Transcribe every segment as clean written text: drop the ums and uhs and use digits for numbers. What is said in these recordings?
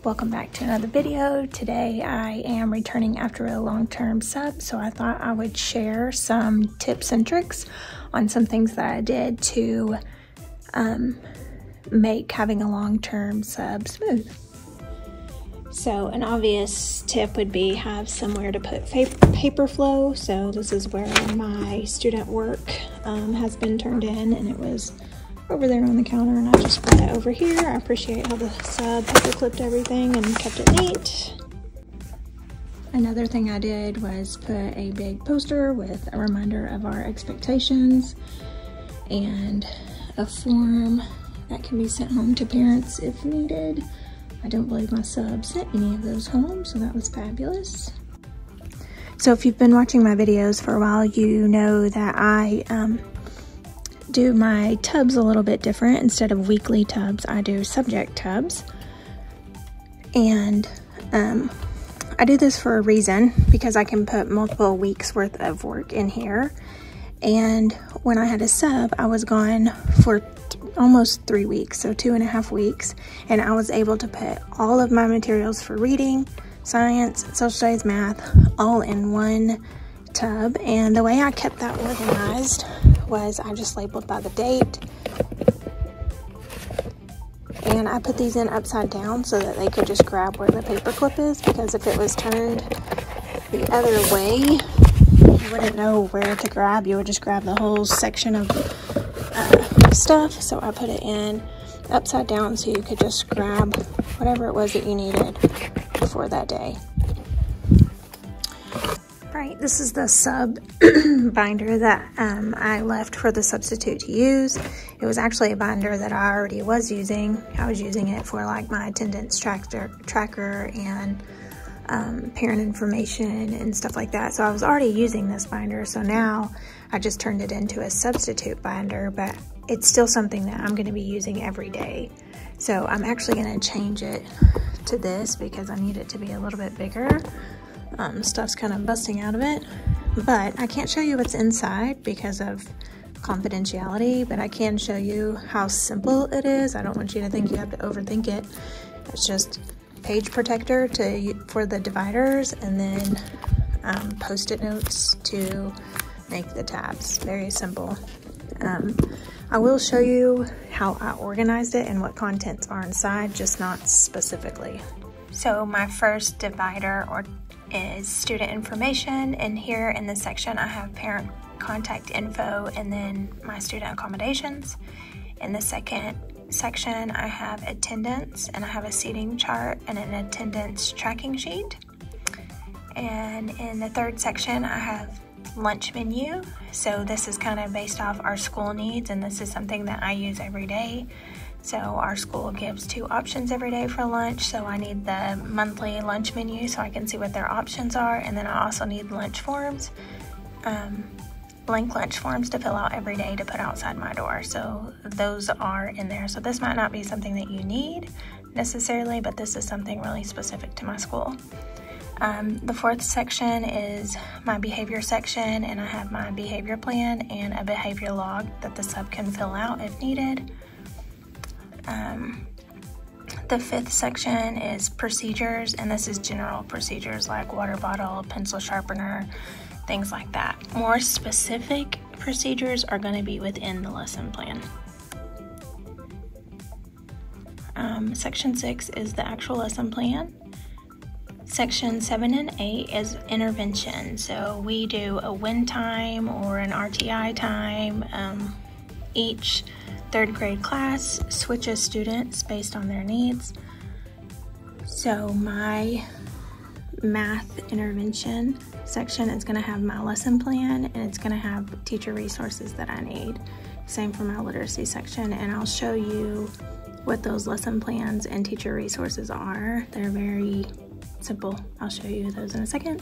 Welcome back to another video. Today I am returning after a long-term sub, so I thought I would share some tips and tricks on some things that I did to make having a long-term sub smooth. So an obvious tip would be have somewhere to put paper flow. So this is where my student work has been turned in, and it was over there on the counter, and I just put it over here. I appreciate how the sub paper clipped everything and kept it neat. Another thing I did was put a big poster with a reminder of our expectations and a form that can be sent home to parents if needed. I don't believe my sub sent any of those home, so that was fabulous. So if you've been watching my videos for a while, you know that I do my tubs a little bit different. Instead of weekly tubs, I do subject tubs. And I do this for a reason, because I can put multiple weeks worth of work in here. And when I had a sub, I was gone for almost 3 weeks, so 2.5 weeks, and I was able to put all of my materials for reading, science, social studies, math, all in one tub. And the way I kept that organized was I just labeled by the date, and I put these in upside down so that they could just grab where the paper clip is, because if it was turned the other way, you wouldn't know where to grab. You would just grab the whole section of stuff. So I put it in upside down so you could just grab whatever it was that you needed for that day. Right, this is the sub binder that I left for the substitute to use. It was actually a binder that I already was using. I was using it for like my attendance tracker and parent information and stuff like that. So I was already using this binder. So now I just turned it into a substitute binder, but it's still something that I'm going to be using every day. So I'm actually going to change it to this because I need it to be a little bit bigger. Stuff's kind of busting out of it, but I can't show you what's inside because of confidentiality, but I can show you how simple it is. I don't want you to think you have to overthink it. It's just page protector for the dividers, and then post-it notes to make the tabs. Very simple. I will show you how I organized it and what contents are inside, just not specifically. So my first divider is student information, and here in this section I have parent contact info and then my student accommodations. In the second section I have attendance, and I have a seating chart and an attendance tracking sheet. And in the third section I have lunch menu. So this is kind of based off our school needs, and this is something that I use every day. So our school gives 2 options every day for lunch, so I need the monthly lunch menu so I can see what their options are. And then I also need lunch forms, blank lunch forms to fill out every day to put outside my door. So those are in there. So this might not be something that you need necessarily, but this is something really specific to my school. The fourth section is my behavior section, and I have my behavior plan and a behavior log that the sub can fill out if needed. The fifth section is procedures, and this is general procedures like water bottle, pencil sharpener, things like that. More specific procedures are going to be within the lesson plan. Section 6 is the actual lesson plan. Section 7 and 8 is intervention. So we do a win time or an RTI time. Each 3rd grade class switches students based on their needs. So my math intervention section is going to have my lesson plan, and it's going to have teacher resources that I need. Same for my literacy section, and I'll show you what those lesson plans and teacher resources are. They're very simple. I'll show you those in a second.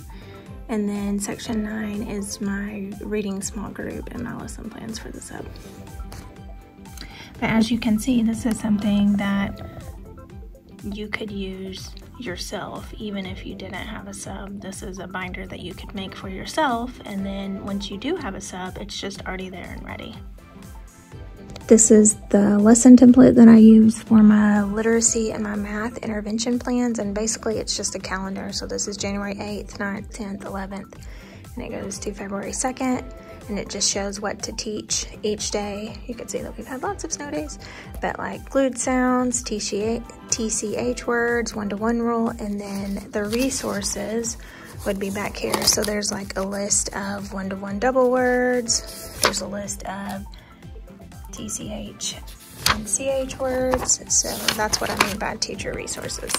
And then section 9 is my reading small group and my lesson plans for the sub. But as you can see, this is something that you could use yourself. Even if you didn't have a sub, this is a binder that you could make for yourself, and then once you do have a sub, it's just already there and ready. This is the lesson template that I use for my literacy and my math intervention plans, and basically it's just a calendar. So this is January 8th, 9th, 10th, 11th, and it goes to February 2nd, and it just shows what to teach each day. You can see that we've had lots of snow days, but like glued sounds, TCH words, one-to-one rule, and then the resources would be back here. So there's like a list of one-to-one double words. There's a list of TCH and CH words. So that's what I mean by teacher resources.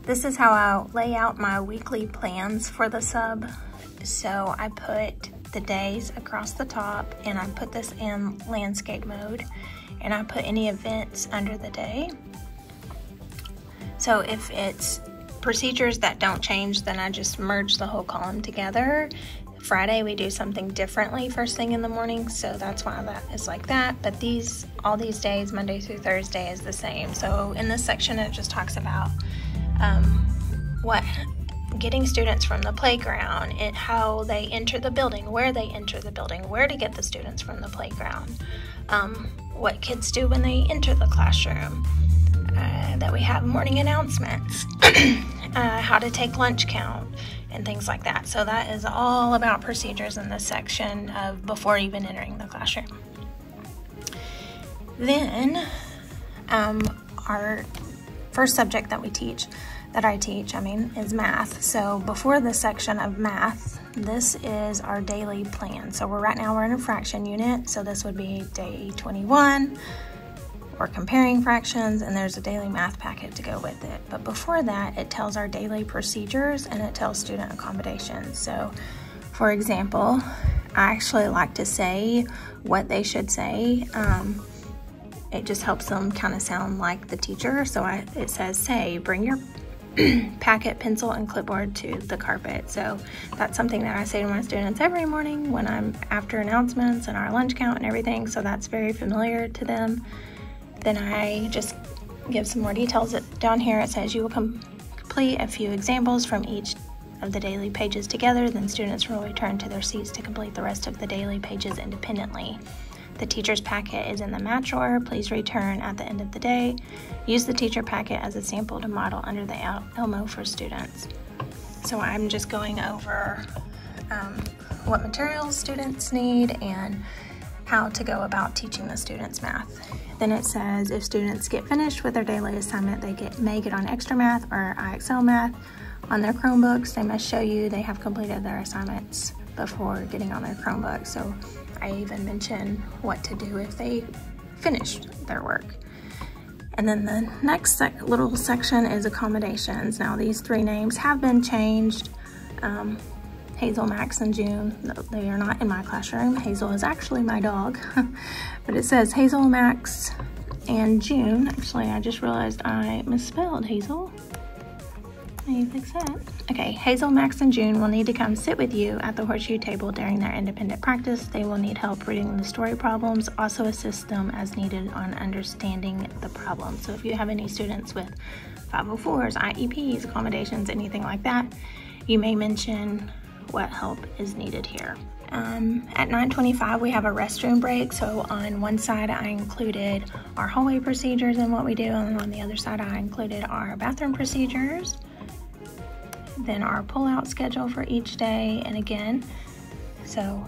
This is how I lay out my weekly plans for the sub. So I put the days across the top, and I put this in landscape mode, and I put any events under the day. So if it's procedures that don't change, then I just merge the whole column together. Friday we do something differently first thing in the morning, so that's why that is like that. But all these days, Monday through Thursday, is the same. So in this section it just talks about getting students from the playground, and how they enter the building, where they enter the building, where to get the students from the playground, what kids do when they enter the classroom, that we have morning announcements, how to take lunch count, and things like that. So that is all about procedures in this section of before even entering the classroom. Then our first subject that I teach is math. So before this section of math, this is our daily plan. So right now we're in a fraction unit, so this would be day 21. We're comparing fractions, and there's a daily math packet to go with it. But before that, it tells our daily procedures, and it tells student accommodations. So for example, I actually like to say what they should say. It just helps them kind of sound like the teacher. So it says, say, bring your packet, pencil, and clipboard to the carpet. So that's something that I say to my students every morning when I'm after announcements and our lunch count and everything. So that's very familiar to them. Then I just give some more details. Down here it says you will complete a few examples from each of the daily pages together. Then students will return to their seats to complete the rest of the daily pages independently. The teacher's packet is in the match drawer. Please return at the end of the day. Use the teacher packet as a sample to model under the Elmo for students. So I'm just going over what materials students need and how to go about teaching the students math. Then it says if students get finished with their daily assignment, they may get on Extra Math or IXL Math on their Chromebooks. They must show you they have completed their assignments before getting on their Chromebook. So I even mention what to do if they finished their work. And then the next little section is accommodations. Now these three names have been changed. Hazel, Max, and June, they are not in my classroom. Hazel is actually my dog, but it says Hazel, Max, and June. Actually, I just realized I misspelled Hazel. Let me fix that. Okay, Hazel, Max, and June will need to come sit with you at the horseshoe table during their independent practice. They will need help reading the story problems. Also assist them as needed on understanding the problem. So if you have any students with 504s, IEPs, accommodations, anything like that, you may mention what help is needed here. At 9:25 we have a restroom break. So on one side I included our hallway procedures and what we do, and on the other side I included our bathroom procedures, then our pull-out schedule for each day, and again, so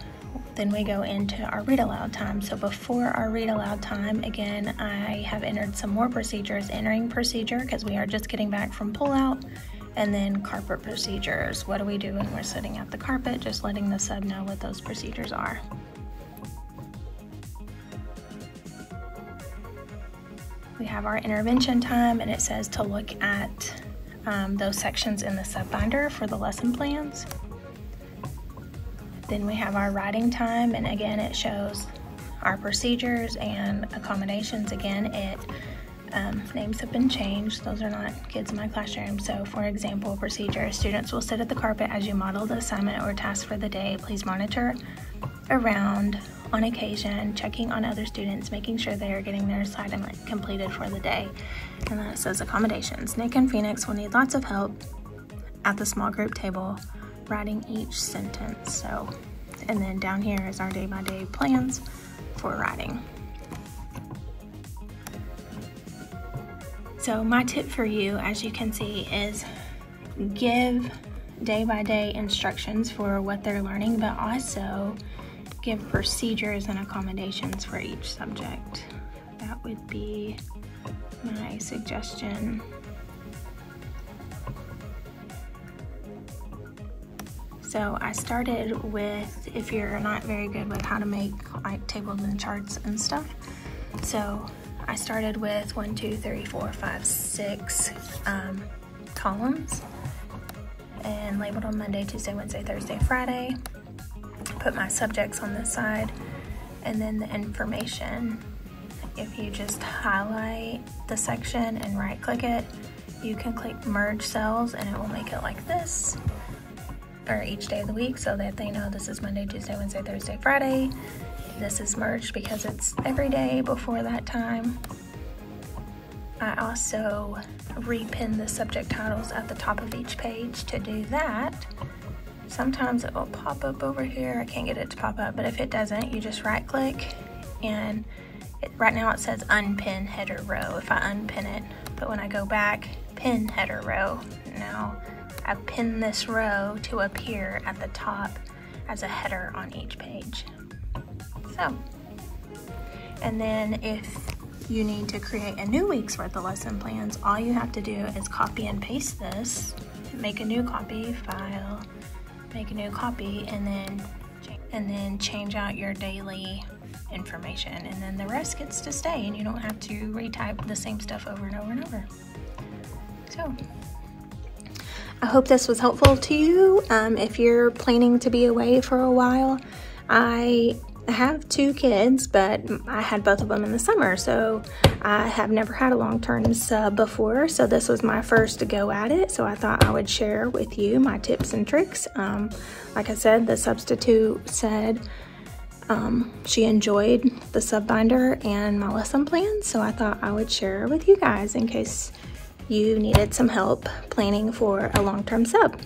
then we go into our read aloud time. So before our read aloud time, again, I have entered some more procedures. Entering procedure, because we are just getting back from pull-out. And then carpet procedures. What do we do when we're sitting at the carpet? Just letting the sub know what those procedures are. We have our intervention time, and it says to look at those sections in the sub binder for the lesson plans. Then we have our writing time, and again it shows our procedures and accommodations. Again, names have been changed. Those are not kids in my classroom. So for example, procedure, students will sit at the carpet as you model the assignment or task for the day. Please monitor around on occasion, checking on other students, making sure they are getting their assignment completed for the day. And then it says accommodations. Nick and Phoenix will need lots of help at the small group table, writing each sentence. So, and then down here is our day-by-day plans for writing. So my tip for you, as you can see, is give day-by-day instructions for what they're learning, but also give procedures and accommodations for each subject. That would be my suggestion. So I started with, if you're not very good with how to make like tables and charts and stuff, so I started with 1, 2, 3, 4, 5, 6 columns and labeled on Monday, Tuesday, Wednesday, Thursday, Friday. Put my subjects on this side, and then the information. If you just highlight the section and right click it, you can click merge cells and it will make it like this, or each day of the week, so that they know this is Monday, Tuesday, Wednesday, Thursday, Friday. This is merged because it's every day before that time. I also repin the subject titles at the top of each page. To do that, sometimes it will pop up over here. I can't get it to pop up, but if it doesn't, you just right click, and right now it says unpin header row if I unpin it, but when I go back, pin header row. Now I've pinned this row to appear at the top as a header on each page. So, and then if you need to create a new week's worth of lesson plans, all you have to do is copy and paste this, make a new copy, file, make a new copy, and then change out your daily information, and then the rest gets to stay, and you don't have to retype the same stuff over and over and over. So I hope this was helpful to you. If you're planning to be away for a while, I have 2 kids, but I had both of them in the summer, so I have never had a long-term sub before, so this was my first go at it, so I thought I would share with you my tips and tricks. Like I said, the substitute said she enjoyed the sub binder and my lesson plan, so I thought I would share with you guys in case you needed some help planning for a long-term sub.